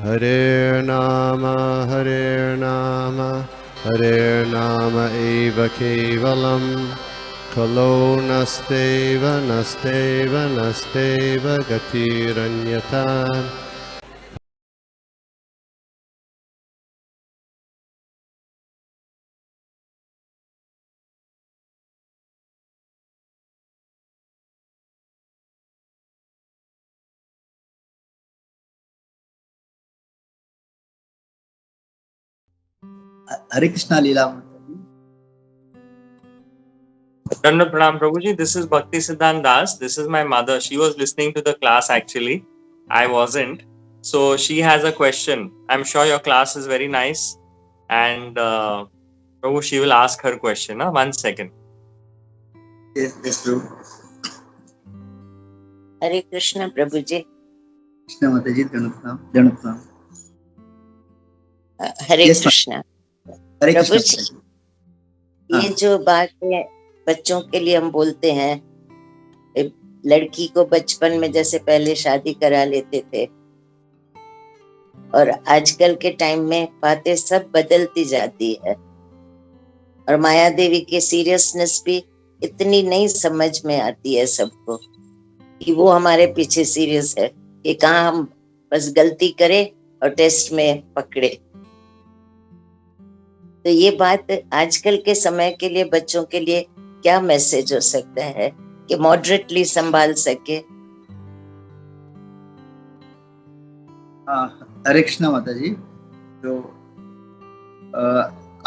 Hare Nama, Hare Nama eva kevalam, Kalo nasteva, nasteva, nasteva gatiranyata. Hare Krishna Leela. Dandavat Pranam Prabhuji, this is Bhakti Siddhant Das. This is my mother. She was listening to the class actually. I wasn't. So she has a question. I'm sure your class is very nice. And Prabhu, she will ask her question. 1 second. Yes, Prabhu. हरे कृष्ण प्रभु जी। कृष्ण माता जी, दंड प्रणाम। हरे Yes, Krishna हरे प्रभु कृष्ण। जी, ये जो बात है बच्चों के लिए हम बोलते हैं, लड़की को बचपन में जैसे पहले शादी करा लेते थे और आजकल के टाइम में बातें सब बदलती जाती है और माया देवी की सीरियसनेस भी इतनी नहीं समझ में आती है सबको कि वो हमारे पीछे सीरियस है कि कहाँ हम बस गलती करें और टेस्ट में पकड़े। तो ये बात आजकल के समय के लिए बच्चों के लिए क्या मैसेज हो सकता है कि मॉडरेटली संभाल सके? हरे कृष्णा माता जी। तो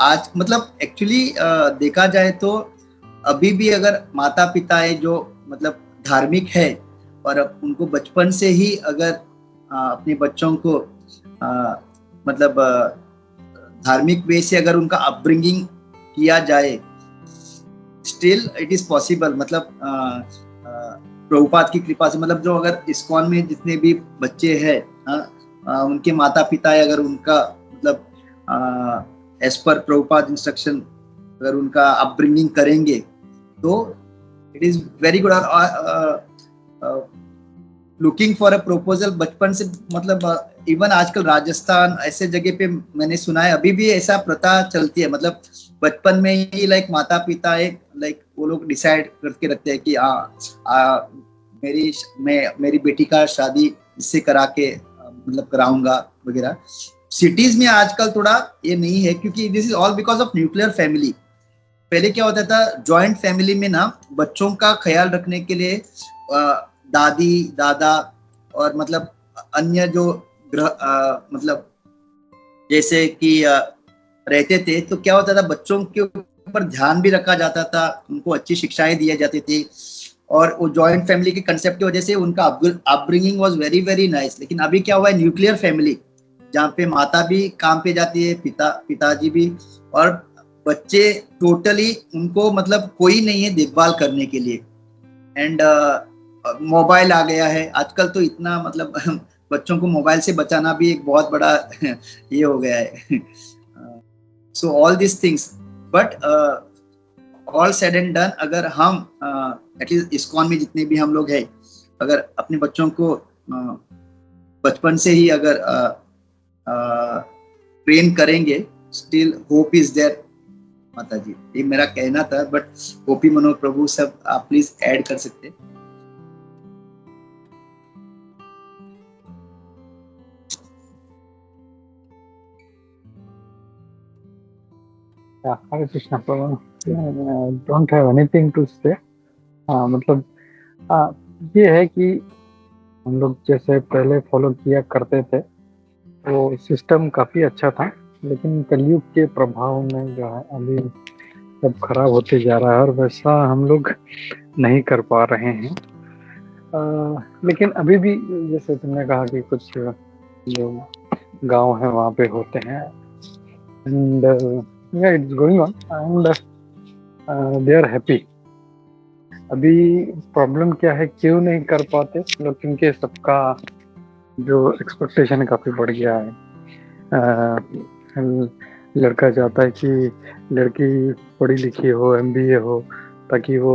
आज मतलब एक्चुअली देखा जाए तो अभी भी अगर माता पिता है जो मतलब धार्मिक है और उनको बचपन से ही अगर अपने बच्चों को मतलब धार्मिक वे से अगर उनका अपब्रिंगिंग किया जाए, स्टिल इट इज पॉसिबल। मतलब प्रभुपाद की कृपा से मतलब जो अगर इस्कॉन में जितने भी बच्चे हैं उनके माता पिता अगर उनका मतलब एज पर प्रभुपाद इंस्ट्रक्शन अगर उनका अपब्रिंगिंग करेंगे तो it is very good. Looking for a proposal बचपन से मतलब इवन आजकल राजस्थान ऐसे जगह पे मैंने सुना है अभी भी ऐसा प्रथा चलती है। मतलब बचपन में ही लाइक माता पिता एक लाइक वो लोग डिसाइड करके रखते हैं कि मेरी बेटी का शादी इससे करा के मतलब कराऊंगा वगैरह। सिटीज में आजकल थोड़ा ये नहीं है क्योंकि this is all because of nuclear family. पहले क्या होता था, जॉइंट फैमिली में ना बच्चों का ख्याल रखने के लिए दादी दादा और मतलब अन्य जो मतलब जैसे कि रहते थे, तो क्या होता था बच्चों के ऊपर ध्यान भी रखा जाता था, उनको अच्छी शिक्षाएं दिए जाती थी और वो जॉइंट फैमिली के कंसेप्ट की वजह से उनका upbringing was very very nice. लेकिन अभी क्या हुआ है, न्यूक्लियर फैमिली जहाँ पे माता भी काम पे जाती है, पिताजी भी, और बच्चे टोटली उनको मतलब कोई नहीं है देखभाल करने के लिए। एंड मोबाइल आ गया है आजकल, तो इतना मतलब बच्चों को मोबाइल से बचाना भी एक बहुत बड़ा ये हो गया है। So all this things but all said and done, अगर हम एटलीस्ट इस्कॉन में जितने भी हम लोग हैं अगर अपने बच्चों को बचपन से ही अगर ट्रेन करेंगे, स्टिल होप इज देयर माता जी। ये मेरा कहना था, बट गोपी मनोहर प्रभु सब आप प्लीज ऐड कर सकते हैं। Yeah, Hare Krishna Prabhu. Don't have anything to say. मतलब ये है कि हम लोग जैसे पहले फॉलो किया करते थे वो सिस्टम काफ़ी अच्छा था, लेकिन कलयुग के प्रभाव में जो है अभी सब खराब होते जा रहा है और वैसा हम लोग नहीं कर पा रहे हैं। लेकिन अभी भी जैसे तुमने कहा कि कुछ जो गांव है वहाँ पे होते हैं and yeah, it's going on and they are happy. अभी प्रॉब्लम क्या है, क्यों नहीं कर पाते लोग, क्योंकि सबका जो एक्सपेक्टेशन है काफ़ी बढ़ गया है। लड़का चाहता है कि लड़की पढ़ी लिखी हो, MBA हो, ताकि वो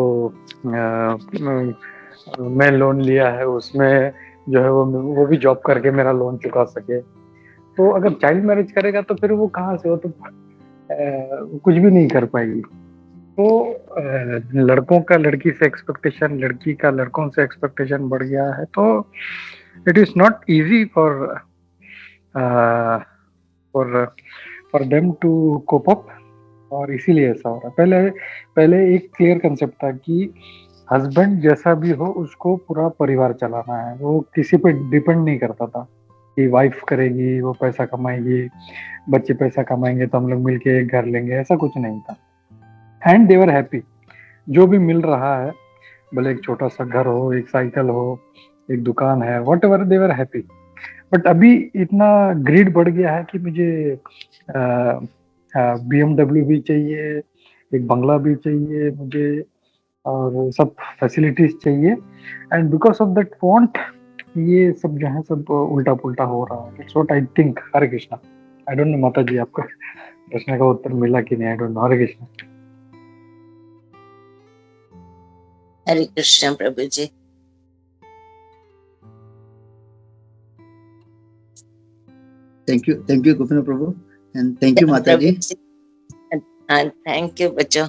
मैं लोन लिया है उसमें जो है वो भी जॉब करके मेरा लोन चुका सके। तो अगर चाइल्ड मैरिज करेगा तो फिर वो कहाँ से, वो तो कुछ भी नहीं कर पाएगी। तो लड़कों का लड़की से एक्सपेक्टेशन, लड़की का लड़कों से एक्सपेक्टेशन बढ़ गया है, तो it is not easy for for for them to cope up, और इसीलिए ऐसा हो रहा है। पहले पहले एक क्लियर कंसेप्ट था कि हस्बैंड जैसा भी हो उसको पूरा परिवार चलाना है, वो किसी पे डिपेंड नहीं करता था कि वाइफ करेगी, वो पैसा कमाएगी, बच्चे पैसा कमाएंगे तो हम लोग मिलके एक घर लेंगे, ऐसा कुछ नहीं था। एंड दे वर हैप्पी, जो भी मिल रहा है, भले एक छोटा सा घर हो, एक साइकिल हो, एक दुकान है, what ever, they were happy. But अभी इतना ग्रीड बढ़ गया है कि मुझे BMW भी चाहिए, एक बंगला भी चाहिए मुझे, और सब फैसिलिटीज चाहिए। And because of that want, ये सब जो है सब उल्टा पुल्टा हो रहा है। That's what I think. Hare Krishna. I don't know माता जी, आपका प्रश्न का उत्तर मिला कि नहीं, I don't know. Hare Krishna. Hare Krishna Prabhu ji. Thank you Gopinath Prabhu, and thank you माता जी। हाँ, थैंक यू बच्चों।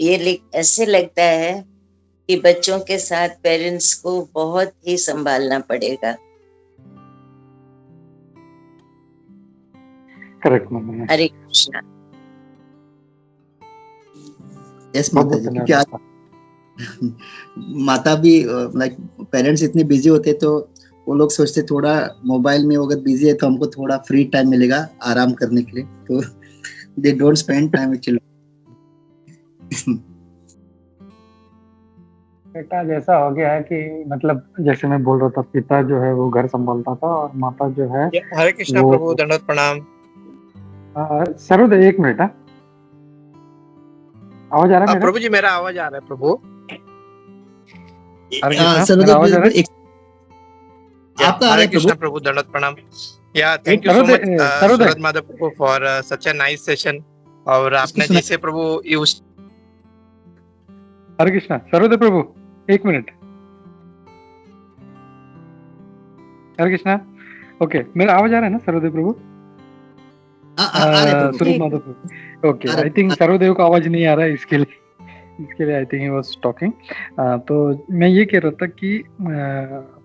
ये ऐसे लगता है कि बच्चों के साथ पेरेंट्स को बहुत ही संभालना पड़ेगा। करेक्ट माता। हरे कृष्णा। यस माता जी, क्योंकि आज माता भी लाइक पेरेंट्स इतने बिजी होते तो वो लोग सोचते थोड़ा मोबाइल में अगर बिजी है तो हमको थोड़ा फ्री टाइम मिलेगा आराम करने के लिए, तो they don't spend time with children. बेटा जैसा हो गया है कि मतलब जैसे मैं बोल रहा था, पिता जो है वो घर संभालता था और माता जो है हरे कृष्णा वो प्रभु, दंडवत प्रणाम। सरोदय एक मिनट, आवाज आ रहा है मेरा? प्रभु जी मेरा आवाज आ रहा है प्रभु? हरे कृष्णा, मेरा आवाज आ रहा है? आपका आ रहा हरे है कृष्णा प्रभु। प्रभु, दंडवत प्रणाम। या thank you so much Suraj Madhav Prabhu for such a nice session. और आपने जैसे प्रभु यूज। हरे कृष्णा, सरोदय प्रभु एक मिनट। हरे कृष्णा, ओके, मेरा आवाज आ रहा है ना सरोदय प्रभु? सूरज माधव प्रभु, ओके। आई थिंक सरोदेव को आवाज नहीं आ रहा है, इसके लिए I think he was talking. तो मैं ये कह रहा था कि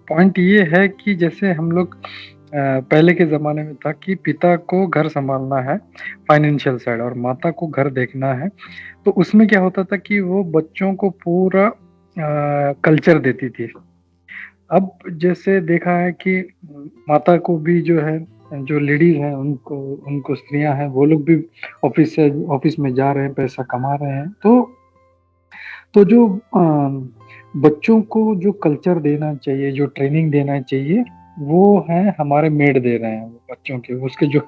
पॉइंट ये है कि जैसे हम लोग पहले के जमाने में था कि पिता को घर संभालना है, फाइनेंशियल साइड, और माता को घर देखना है। तो उसमें क्या होता था कि वो बच्चों को पूरा कल्चर देती थी। अब जैसे देखा है कि माता को भी जो है, जो लेडीज हैं, उनको स्त्रियां हैं, वो लोग भी ऑफिस में जा रहे हैं, पैसा कमा रहे हैं। तो जो बच्चों को जो कल्चर देना चाहिए, जो ट्रेनिंग देना चाहिए, वो है हमारे मेड दे रहे हैं। वो बच्चों के, उसके जो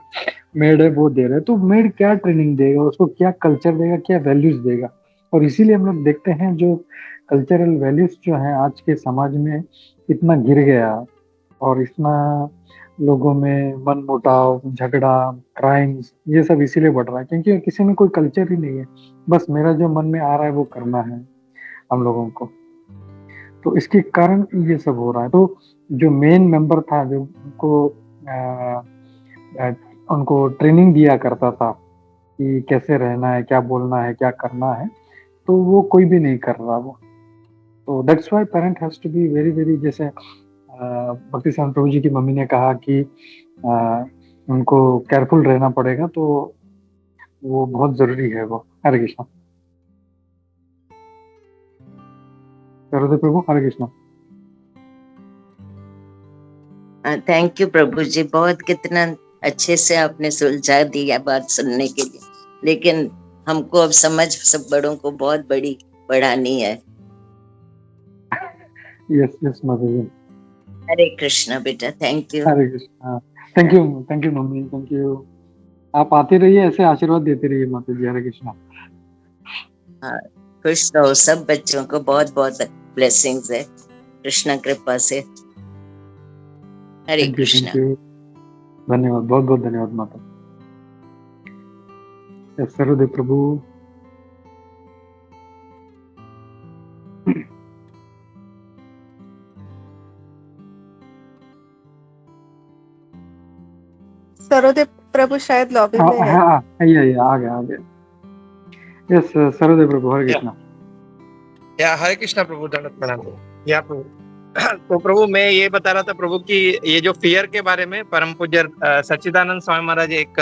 मेड है वो दे रहे हैं। तो मेड क्या ट्रेनिंग देगा उसको, क्या कल्चर देगा, क्या वैल्यूज देगा? और इसीलिए हम लोग देखते हैं जो कल्चरल वैल्यूज जो है आज के समाज में इतना गिर गया, और इतना लोगों में मन मुटाव, झगड़ा, क्राइम्स, ये सब इसीलिए बढ़ रहा है क्योंकि किसी में कोई कल्चर ही नहीं है। बस मेरा जो मन में आ रहा है वो करना है हम लोगों को। तो इसके कारण ये सब हो रहा है। तो जो मेन मेंबर था, जो उनको ट्रेनिंग दिया करता था कि कैसे रहना है, क्या बोलना है, क्या करना है, तो वो कोई भी नहीं कर रहा वो। तो that's why parent has to be very very, जैसे भक्ति सिद्धांत प्रभु जी की मम्मी ने कहा कि उनको केयरफुल रहना पड़ेगा, तो वो बहुत जरूरी है वो। हरे कृष्णा। प्रभु, हरे कृष्णा। थैंक यू प्रभु जी, बहुत कितना अच्छे से आपने सुलझा दिया बात सुनने के लिए। लेकिन हमको अब समझ सब बड़ों को बहुत बड़ी बढ़ानी है। यस मदर जी। हरे कृष्णा बेटा, thank you. Hare Krishna. Thank you mummy, thank you. आप आते रहिए, ऐसे आशीर्वाद देते रहिए माता जी। हरे कृष्णा। हाँ, खुश रहो। सब बच्चों को बहुत बहुत ब्लेसिंग्स है कृष्णा कृपा से। हरे कृष्णा। धन्यवाद, बहुत बहुत धन्यवाद माता। सर्वदेव प्रभु। सरोदेव प्रभु शायद लॉबी हाँ में है। हाँ ये आ गया। यस सरोदेव प्रभु, हरे कृष्णा। या हरे कृष्णा प्रभु, दंडवत प्रणाम या प्रभु। तो प्रभु मैं ये बता रहा था प्रभु कि ये जो फियर के बारे में परम पूज्य सच्चिदानंद स्वामी महाराज एक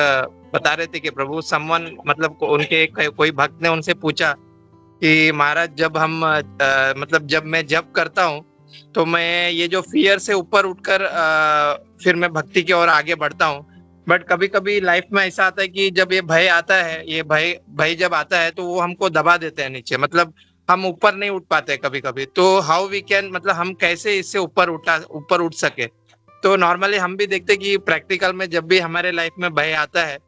बता रहे थे कि प्रभु समवन मतलब उनके कोई भक्त ने उनसे पूछा कि महाराज जब हम मतलब जब मैं जप करता हूँ तो मैं ये जो फियर से ऊपर उठकर फिर मैं भक्ति की ओर आगे बढ़ता हूँ, बट कभी कभी लाइफ में ऐसा आता है कि जब ये भय आता है, ये भय जब आता है तो वो हमको दबा देते हैं नीचे, मतलब हम ऊपर नहीं उठ पाते कभी कभी। तो हाउ वी कैन, मतलब हम कैसे इससे ऊपर उठ सके। तो नॉर्मली हम भी देखते कि प्रैक्टिकल में जब भी हमारे लाइफ में भय आता है,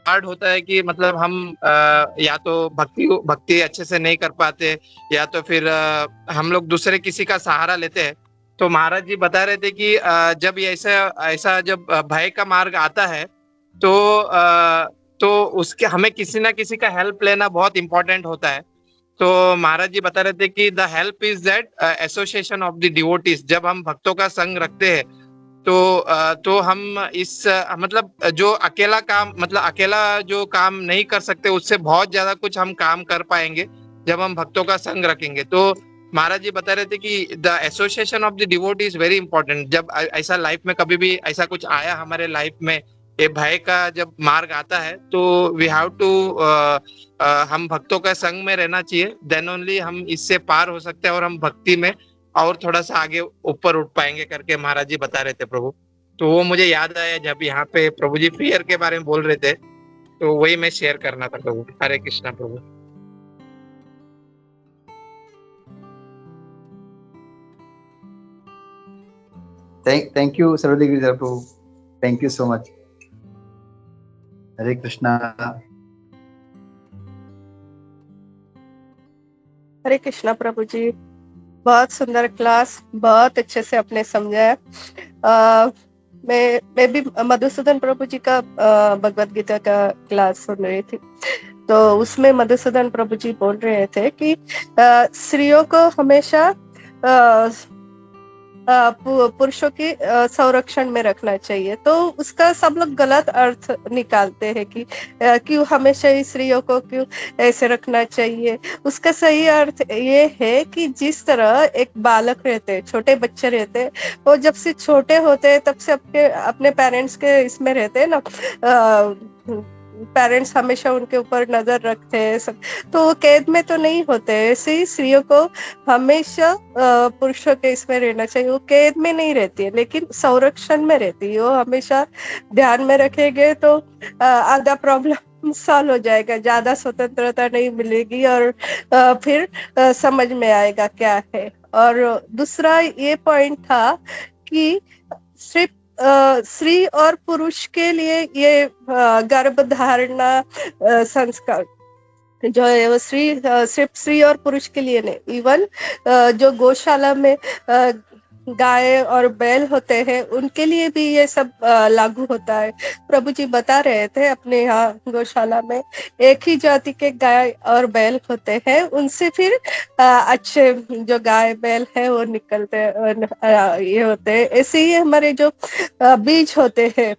हार्ड होता है कि मतलब हम या तो भक्ति अच्छे से नहीं कर पाते, या तो फिर हम लोग दूसरे किसी का सहारा लेते हैं। तो महाराज जी बता रहे थे कि जब ये ऐसा जब भय का मार्ग आता है तो उसके हमें किसी ना किसी का हेल्प लेना बहुत इंपॉर्टेंट होता है। तो महाराज जी बता रहे थे कि the help is that association of the devotees. जब हम भक्तों का संग रखते हैं तो हम इस मतलब जो अकेला जो काम नहीं कर सकते उससे बहुत ज्यादा कुछ हम काम कर पाएंगे जब हम भक्तों का संग रखेंगे। तो महाराज जी बता रहे थे कि the association of the devotee is very important. जब ऐसा लाइफ में कभी भी ऐसा कुछ आया हमारे लाइफ में, ये भय का जब मार्ग आता है, तो वी हैव टू हम भक्तों का संग में रहना चाहिए, देन ओनली हम इससे पार हो सकते हैं और हम भक्ति में और थोड़ा सा आगे ऊपर उठ पाएंगे करके महाराज जी बता रहे थे प्रभु। तो वो मुझे याद आया जब यहाँ पे प्रभु जी फियर के बारे में बोल रहे थे, तो वही मैं शेयर करना था प्रभु। हरे कृष्णा प्रभु। थैंक यू सरोदेव गिरिधर प्रभु, thank you so much. Hare Krishna. Hare Krishna प्रभु जी, बहुत सुंदर क्लास, बहुत अच्छे से आपने समझाया। मैं भी मधुसूदन प्रभु जी का भगवत गीता का क्लास सुन रही थी, तो उसमें मधुसूदन प्रभु जी बोल रहे थे कि स्त्रियों को हमेशा पुरुषों की संरक्षण में रखना चाहिए। तो उसका सब लोग गलत अर्थ निकालते हैं कि क्यों हमेशा ही स्त्रियों को क्यों ऐसे रखना चाहिए। उसका सही अर्थ ये है कि जिस तरह एक बालक रहते हैं, छोटे बच्चे रहते हैं, वो जब से छोटे होते हैं तब से अपने पेरेंट्स के इसमें रहते हैं ना, पेरेंट्स हमेशा उनके ऊपर नजर रखते हैं सब, तो वो कैद में तो नहीं होते। ऐसे ही स्त्रियों को हमेशा पुरुषों के इसमें रहना चाहिए। वो कैद में नहीं रहती है लेकिन संरक्षण में रहती है। वो हमेशा ध्यान में रखेंगे तो आधा प्रॉब्लम सॉल्व हो जाएगा, ज्यादा स्वतंत्रता नहीं मिलेगी और फिर समझ में आएगा क्या है। और दूसरा ये पॉइंट था कि सिर्फ स्त्री और पुरुष के लिए ये गर्भधारणा संस्कार जो है वो सिर्फ स्त्री और पुरुष के लिए नहीं, इवन जो गौशाला में गाय और बैल होते हैं उनके लिए भी ये सब लागू होता है। प्रभु जी बता रहे थे अपने यहाँ गौशाला में एक ही जाति के गाय और बैल होते हैं, उनसे फिर अच्छे जो गाय बैल है वो निकलते ये होते हैं। ऐसे ही हमारे जो बीज होते हैं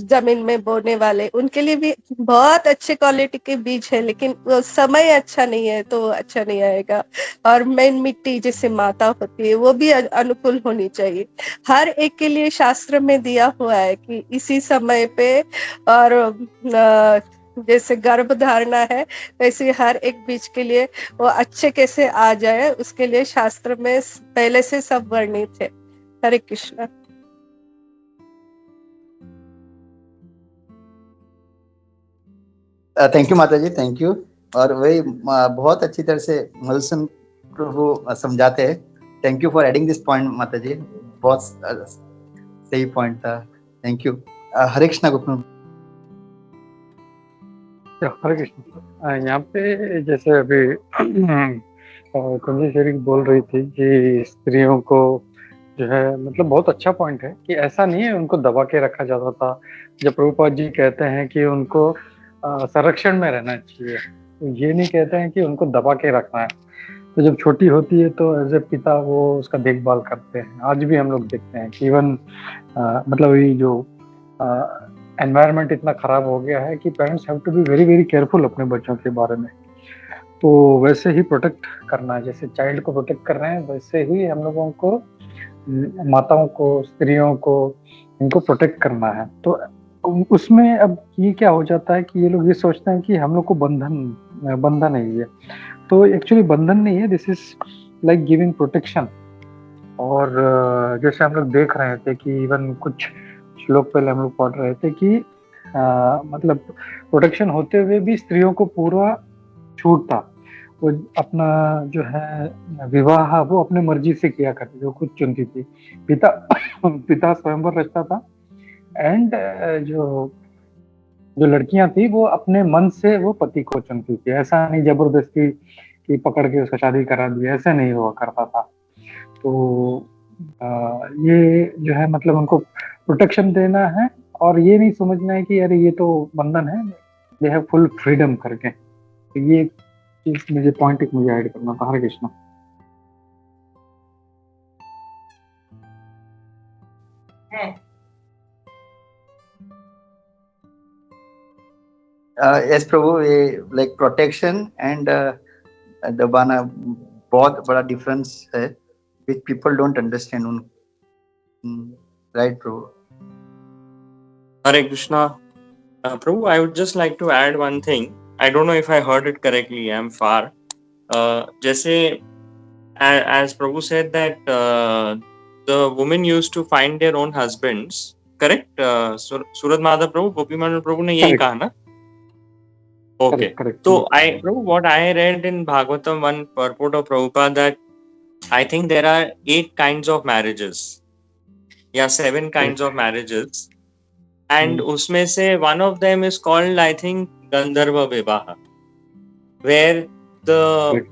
जमीन में बोने वाले, उनके लिए भी बहुत अच्छे क्वालिटी के बीज है, लेकिन वो समय अच्छा नहीं है तो अच्छा नहीं आएगा। और मेन मिट्टी जैसे माता होती है वो भी अनुकूल होनी चाहिए। हर एक के लिए शास्त्र में दिया हुआ है कि इसी समय पे, और जैसे गर्भ धारणा है वैसे हर एक बीज के लिए वो अच्छे कैसे आ जाए उसके लिए शास्त्र में पहले से सब वर्णित है। हरे कृष्णा। थैंक यू माता जी, थैंक यू। और वही बहुत अच्छी तरह से मधुसूदन प्रभु समझाते हैं। Thank you for adding this point माता जी, बहुत सही पॉइंट था। Thank you. हरे कृष्णा गुप्ता। हरे कृष्ण। यहाँ पे जैसे अभी कुंजी शेरिक बोल रही थी कि स्त्रियों को जो है मतलब बहुत अच्छा पॉइंट है कि ऐसा नहीं है उनको दबा के रखा जाता था। जब प्रभुपाद जी कहते हैं कि उनको संरक्षण में रहना चाहिए, तो ये नहीं कहते हैं कि उनको दबा के रखना है। तो जब छोटी होती है तो एज ए पिता वो उसका देखभाल करते हैं। आज भी हम लोग देखते हैं कि इवन मतलब ये जो एनवायरनमेंट इतना खराब हो गया है कि parents have to be very very careful अपने बच्चों के बारे में। तो वैसे ही प्रोटेक्ट करना है, जैसे चाइल्ड को प्रोटेक्ट कर रहे हैं वैसे ही हम लोगों को माताओं को, स्त्रियों को, इनको प्रोटेक्ट करना है। तो उसमें अब ये क्या हो जाता है कि ये लोग ये सोचते हैं कि हम लोग को बंधन है ये, तो एक्चुअली बंधन नहीं है, this is like giving protection. और जैसे हम लोग देख रहे थे कि इवन कुछ श्लोक पहले हम लोग पढ़ रहे थे कि मतलब प्रोटेक्शन होते हुए भी स्त्रियों को पूरा छूट था। वो अपना जो है विवाह वो अपने मर्जी से किया करती थी, वो खुद चुनती थी। पिता स्वयंवर रचता था एंड जो लड़कियां थी वो अपने मन से वो पति को चुनती थी। ऐसा नहीं जबरदस्ती कि पकड़ के उसका शादी करा दी, ऐसा नहीं हुआ करता था। तो ये जो है मतलब उनको प्रोटेक्शन देना है और ये नहीं समझना है कि अरे ये तो बंधन है, दे हैव फुल फ्रीडम करके। तो ये चीज मुझे पॉइंट एक मुझे ऐड करना था। हरे कृष्णा। यस प्रभु, ये लाइक प्रोटेक्शन एंड दबाना बहुत बड़ा डिफरेंस है which people don't understand. Right, Prabhu? Hare Krishna. Prabhu, I would just like to add one thing. I don't know if I heard it correctly. I'm far. Jaise, as Prabhu said that the women used to find their own husbands. Correct? Surad Madhav Prabhu, Gopi Mangal Prabhu ने यही कहा ना? Okay. Correct. So Prabhu, what I read in Bhagavatam, one purport of Prabhupada, that I think there are 8 kinds of marriages. Yeah, 7 kinds of marriages. And usme se one of them is called, I think, Gandharva Vivaha, where the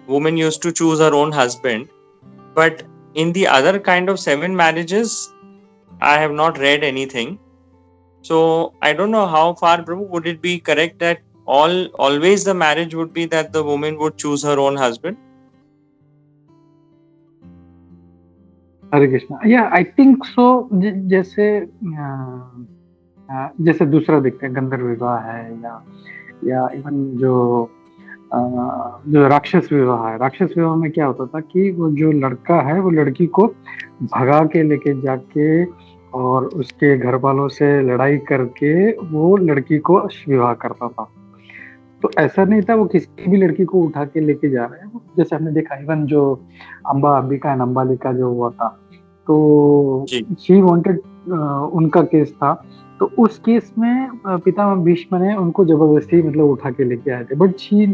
woman used to choose her own husband. But in the other kind of 7 marriages, I have not read anything. So I don't know how far, Prabhu, would it be correct that always the marriage would be that the woman would choose her own husband? हरे कृष्णा। या I think so. जैसे जैसे दूसरा देखते हैं गंधर्व विवाह है या even जो राक्षस विवाह है। राक्षस विवाह में क्या होता था कि वो जो लड़का है वो लड़की को भगा के लेके जाके और उसके घर वालों से लड़ाई करके वो लड़की को विवाह करता था। तो ऐसा नहीं था वो किसी भी लड़की को उठा के लेके जा रहे हैं। जैसे हमने देखा इवन जो अंबिका एंड अम्बालिका जो हुआ था, तो शी वांटेड, उनका केस था। तो उस केस में पितामह भीष्म ने उनको जबरदस्ती मतलब उठा के लेके आए थे, but she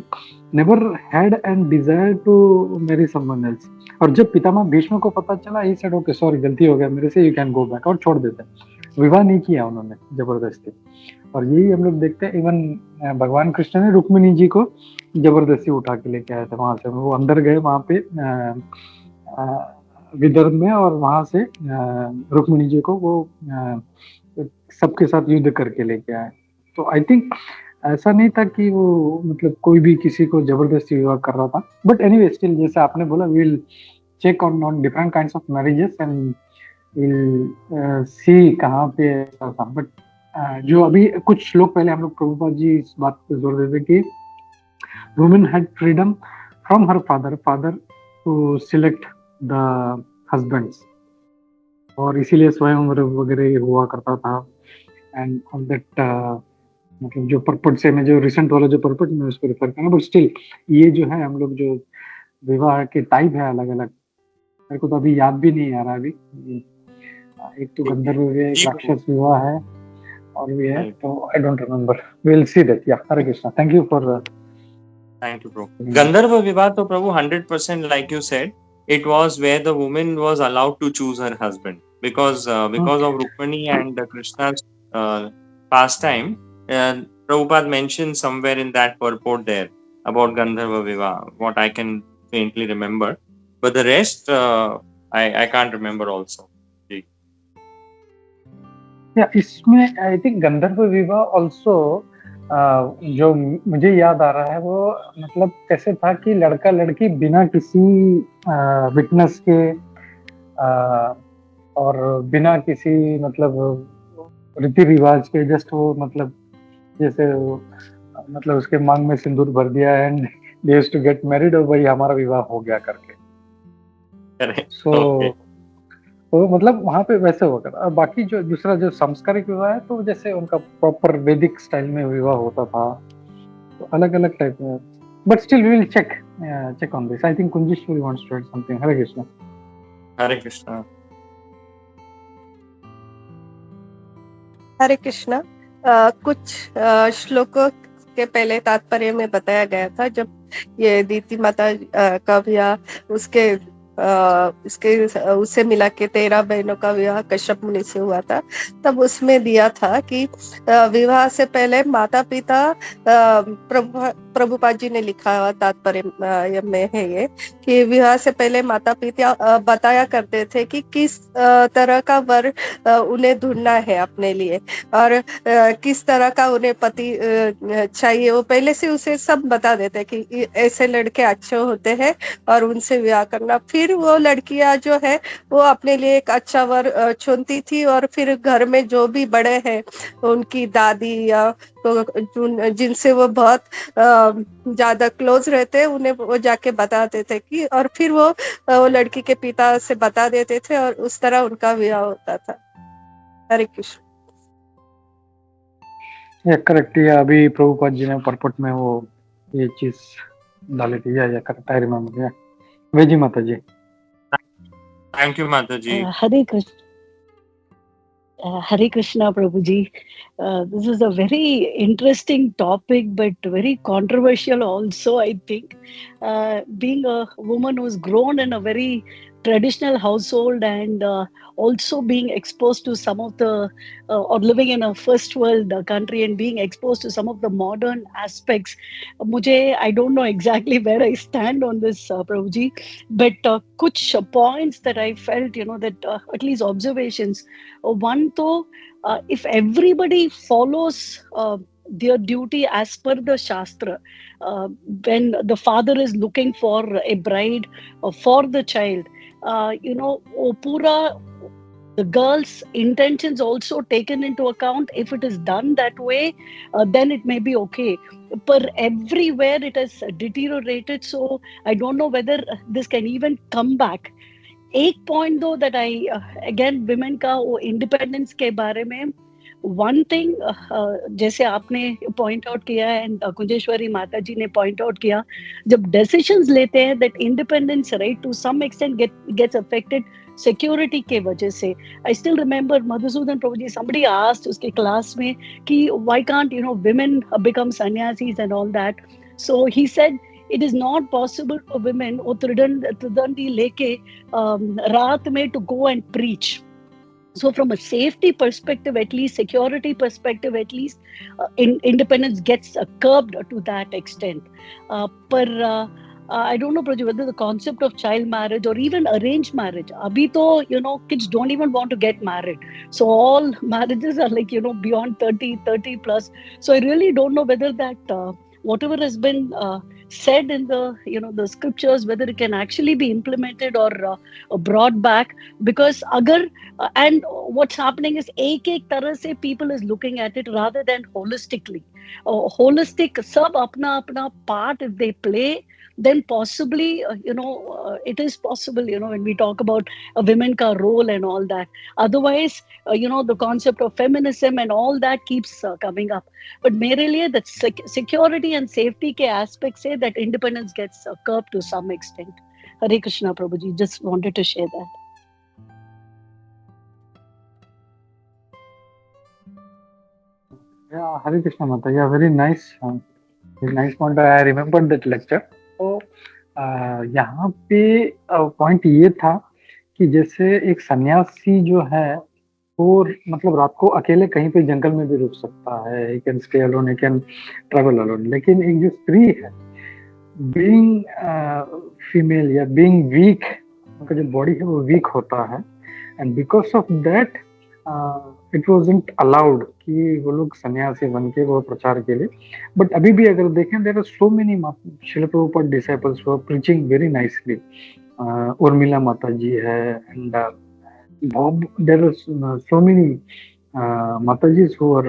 never had and desire to marry someone else. और जब पितामह भीष्म को पता चला, ही सेड ओके सॉरी गलती हो गया मेरे से, यू कैन गो बैक, और छोड़ देते। विवाह नहीं किया उन्होंने जबरदस्ती। और यही हम लोग देखते हैं इवन भगवान कृष्ण ने रुक्मिणी जी को जबरदस्ती उठा के लेके आए थे वहां से। वो अंदर गए वहां पे विदर्भ में, और वहां से रुक्मिणी जी को वो सबके साथ युद्ध करके लेके आए। तो आई थिंक ऐसा नहीं था कि वो मतलब कोई भी किसी को जबरदस्ती विवाह कर रहा था। बट एनीवे स्टिल, जैसे आपने बोला, will check on different kinds of marriages and will see कहाँ पे ऐसा था। बट जो अभी कुछ श्लोक पहले हम लोग प्रभुपाद जी इस बात पे जोर देते कि women had freedom from her father to select the husbands, और इसीलिए स्वयंवर वगैरह हुआ करता था। एंड ऑन दैट मतलब जो पर्पट से मैं जो रिसेंट वाला जो पर्पट में उसको रेफर करना। बट स्टिल ये जो है हम लोग जो विवाह के टाइप है अलग अलग, मेरे को तो अभी याद भी नहीं आ रहा अभी। एक तो गंधर्व विवाह, एक राक्षस विवाह है, और भी है, तो I don't remember. Will see that. या Hare Krishna, thank you for thank you bro. गंधर्व विवाह तो प्रभु 100% like you said, it was where the woman was allowed to choose her husband because of Rukmini and Krishna's pastime. Prabhupada mentioned somewhere in that purport there about Gandharva Vivaah, what I can faintly remember, but the rest I can't remember also. इसमें I think गंधर्व विवाह also जो मुझे याद आ रहा है वो मतलब कैसे था कि लड़का लड़की बिना किसी विटनेस के और बिना किसी मतलब रीति रिवाज के जस्ट वो मतलब जैसे मतलब उसके मांग में सिंदूर भर दिया and they used to get married और भाई हमारा विवाह हो गया करके। Correct. सो Okay. तो मतलब वहां पे वैसे होगा। और बाकी जो दूसरा जो संस्कारिक विवाह है तो जैसे उनका प्रॉपर वैदिक स्टाइल में विवाह होता था, तो अलग अलग टाइप में। But still we will check on this. I think Kunjeshwari wants to add something. Hare Krishna. Hare Krishna. हरे कृष्णा। कुछ श्लोकों के पहले तात्पर्य में बताया गया था, जब ये दीति माता का विवाह उससे मिला के 13 बहनों का विवाह कश्यप मुनि से हुआ था, तब उसमें दिया था कि विवाह से पहले माता पिता, प्रभुपाद जी ने लिखा हुआ तात्पर्य में है ये कि विवाह से पहले माता पिता बताया करते थे कि किस तरह का वर उन्हें ढूंढना है अपने लिए, और किस तरह का उन्हें पति चाहिए, वो पहले से उसे सब बता देते कि ऐसे लड़के अच्छे होते हैं और उनसे विवाह करना। फिर वो लड़कियां जो है वो अपने लिए एक अच्छा वर चुनती थी, और फिर घर में जो भी बड़े हैं उनकी दादी या तो जिनसे वो बहुत ज्यादा क्लोज रहते हैं उन्हें वो जाके बताते थे कि, और फिर वो लड़की के पिता से बता देते थे और उस तरह उनका विवाह होता था। हरे कृष्ण। ये करेक्ट। ये अभी प्रभुपाद जी ने परपट में वो ये चीज डाली थी। या करेक्ट, आई रिमेम्बर। या वेजी माता जी। Thank you, Mataji. Hare Krishna, Prabhuji. This is a very interesting topic, but very controversial also, I think. Being a woman who's grown in a very traditional household and also being exposed to some of the, or living in a first world country and being exposed to some of the modern aspects, I don't know exactly where I stand on this, Prabhuji, but kuch points that I felt, that at least observations. One, though, if everybody follows their duty as per the Shastra, when the father is looking for a bride for the child, the girl's intentions also taken into account. If it is done that way, then it may be okay. But everywhere it has deteriorated, so I don't know whether this can even come back. एक point दो that I again women का वो independence के बारे में, one thing जैसे आपने point out किया एंड कुंजेश्वरी माता जी ने पॉइंट आउट किया, जब डिसीजंस लेते हैं that independence right to some extent gets affected security के वजह से। I still remember Madhusudan Prabhu ji, somebody asked उसके क्लास में कि why can't women become sannyasis and all that, so he said it is not possible for women वो त्रिदंडी लेके रात में to go and preach. So from a safety perspective, at least security perspective, at least independence gets curbed to that extent. But I don't know, Praju, whether the concept of child marriage or even arranged marriage, abhi to, kids don't even want to get married. So all marriages are like, beyond 30 plus. So I really don't know whether that, whatever has been said in the scriptures, whether it can actually be implemented or brought back. Because and what's happening is ek tarah se people is looking at it rather than holistically. Holistic sab apna part if they play, then possibly it is possible when we talk about a women ka role and all that. Otherwise the concept of feminism and all that keeps coming up. But mere liye that security and safety ke aspect say that independence gets curbed to some extent. Hare Krishna, Prabhuji, just wanted to share that. Yeah, Hare Krishna Mata. Yeah, very nice point. I remembered that lecture. तो यहाँ पे point ये था कि जैसे एक सन्यासी जो है वो मतलब रात को अकेले कहीं पे जंगल में भी रुक सकता है, he can stay alone, he can travel alone. लेकिन एक जो स्त्री है, being फीमेल या being weak, उनका जो बॉडी है वो वीक होता है, and because of that it wasn't allowed कि वो लोग सन्यासी बन के वो प्रचार के लिए, बट अभी भी अगर देखें there are so many Srila Prabhupada disciples who are preaching very nicely. Urmila माता जी है, and there are so many माताजीज who are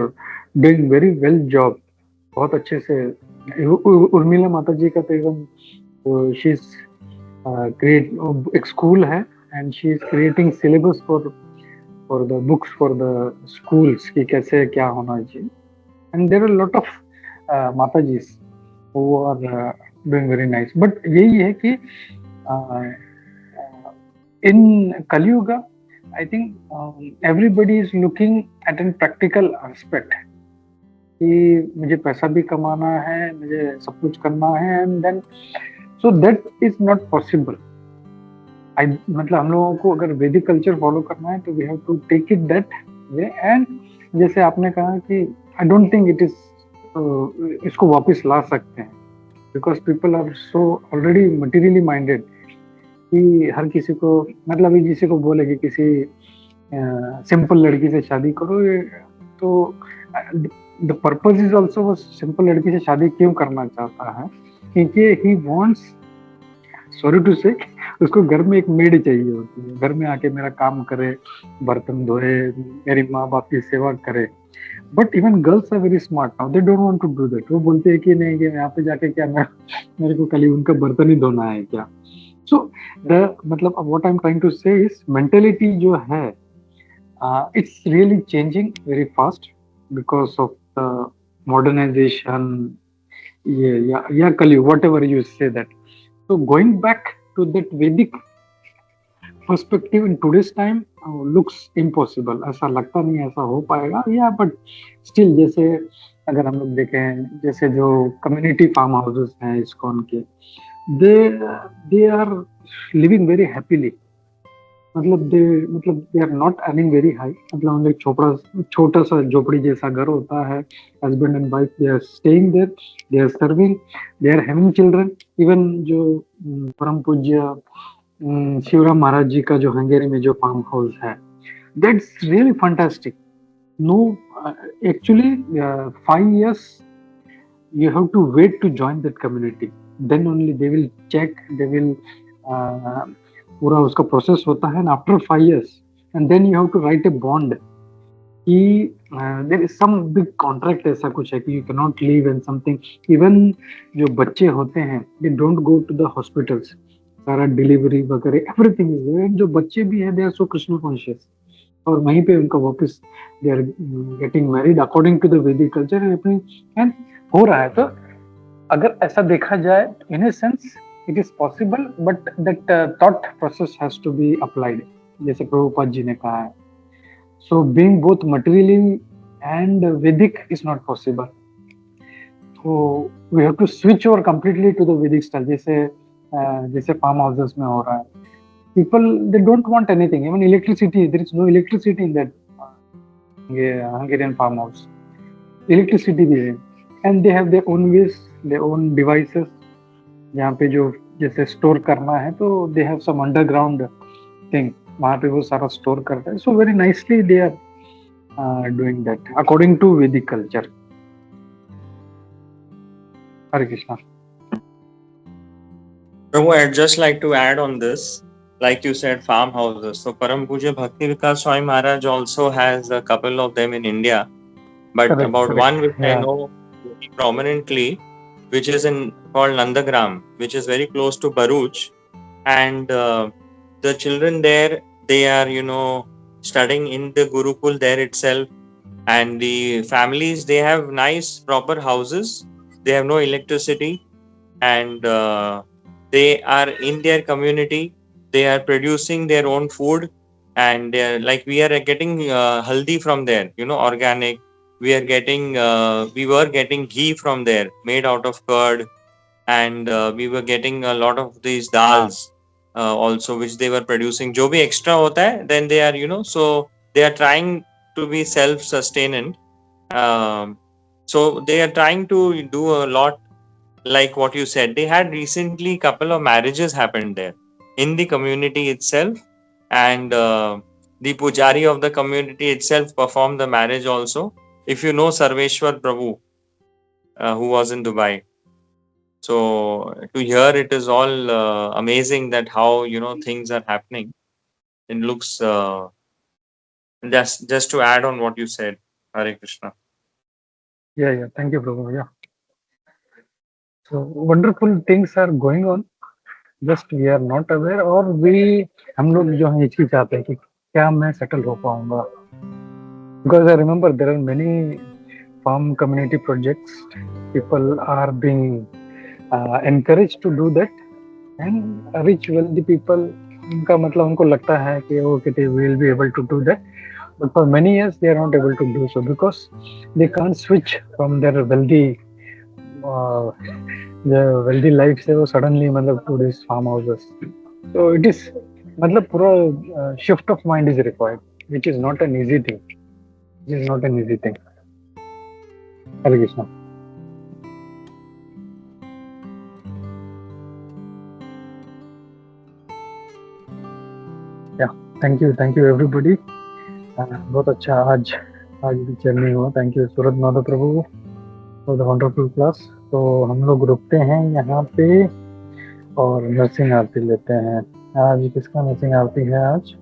doing very well job. बहुत अच्छे से उर्मिला माता जी का तो इवन शी इज क्रिएट एक स्कूल है and she is creating syllabus for the books for the schools कि कैसे क्या होना चाहिए. And there are lot of माताजीज who are doing very nice. But यही है कि इन कलयुग I think everybody is looking at a practical aspect कि मुझे पैसा भी कमाना है, मुझे सब कुछ करना है, and then so that is not possible. मतलब हम लोगों को अगर वैदिक कल्चर फॉलो करना है तो we have to take it that way. and जैसे आपने कहा कि I don't think it is इसको वापस ला सकते हैं because people are so already materially minded कि हर किसी को मतलब ये किसी को बोले कि किसी सिंपल लड़की से शादी करो, तो द पर्पस इज ऑल्सो वो सिंपल लड़की से शादी क्यों करना चाहता है क्योंकि ही वांट्स, सॉरी टू से, उसको घर में एक मेड चाहिए होती है, घर में आके मेरा काम करे, बर्तन धोए, मेरी माँ बाप की सेवा करे. But even girls are very smart now, they don't want to do that. वो बोलते हैं कि नहीं, कि यहाँ पे जाके क्या मेरे को खाली उनका बर्तन ही धोना है क्या. So मतलब what I'm trying to say is mentality जो है it's really changing very fast because of the modernization, या कलयुग, whatever you say that. So going back to that Vedic perspective in today's time looks impossible. ऐसा लगता नहीं ऐसा हो पाएगा. या बट स्टिल जैसे अगर हम लोग देखें जैसे जो कम्युनिटी फार्म हाउसेस हैं इस्कॉन के, they are living very happily. मतलब they are not earning very high. मतलब हम लोग छोटा सा झोपड़ी जैसा घर होता है, husband and wife they are staying there, they are serving, they are having children. Even जो परम पूज्य शिवराम महाराज जी का जो हंगेरी में जो फार्म हाउस है, that's really fantastic. No, actually 5 years you have to wait to join that community. Then only they will check, they will पूरा उसका प्रोसेस होता है. After 5 years and then you have to write a bond कि there is some big contract ऐसा कुछ है कि you cannot leave and something. Even जो बच्चे होते हैं they don't go to the hospitals, सारा डिलीवरी वगैरह everything is there. जो बच्चे भी हैं they are so Krishna conscious और वहीं पे उनका वापस they are getting married according to the Vedic culture and हो रहा है. तो अगर ऐसा देखा जाए in a sense it is possible, but that thought process has to be applied, जैसे प्रभुपाद जी ने कहा है. So being both materially and Vedic is not possible. So we have to switch over completely to the Vedic style, जैसे farm houses में हो रहा है. People they don't want anything, even electricity. There is no electricity in that Hungarian farm house. Electricity भी है, and they have their own ways, their own devices. यहाँ पे जो जैसे स्टोर करना है तो they have some underground thing, वहाँ पे वो सारा स्टोर करते हैं. So very nicely they are doing that according to Vedic culture. Hare Krishna. Prabhu, I'd just like to add on this, like you said, farmhouses. So Param Puja Bhakti Vikas Swami Maharaj also has a couple of them in India, but correct. One which I know very prominently, which is called Nandagram, which is very close to Bharuch, and the children there, they are studying in the Gurukul there itself, and the families, they have nice proper houses, they have no electricity, and they are in their community, they are producing their own food, and like we are getting haldi from there, organic. We were getting ghee from there, made out of curd, and we were getting a lot of these dals also, which they were producing. Jo bhi extra hota hai, then they are, so they are trying to be self-sustainant. So they are trying to do a lot, like what you said. They had recently couple of marriages happened there in the community itself, and the pujari of the community itself performed the marriage also. If you know Sarveshwar Prabhu, who was in Dubai. So to hear it is all amazing that how things are happening. It looks just to add on what you said, Hare Krishna. Yeah. Thank you, Prabhu. Yeah. So wonderful things are going on. Just we are not aware, और हम लोग जो है हिचकिचाते हैं कि क्या मैं सेटल हो पाऊंगा. Because I remember there are many farm community projects. People are being encouraged to do that, and rich wealthy people, उनका मतलब उनको लगता है कि okay, they will be able to do that, but for many years they are not able to do so because they can't switch from their wealthy life से वो suddenly मतलब to these farmhouses. So it is मतलब पूरा shift of mind is required, which is not an easy thing. It is not an easy thing. Hare Krishna. Yeah, thank you everybody. बहुत अच्छा आज भी journey हुआ. Thank you Surat Madhav Prabhu for the wonderful class. तो हम लोग रुकते हैं यहाँ पे और नरसिंह आरती लेते हैं. आज किसका नरसिंह आरती है? आज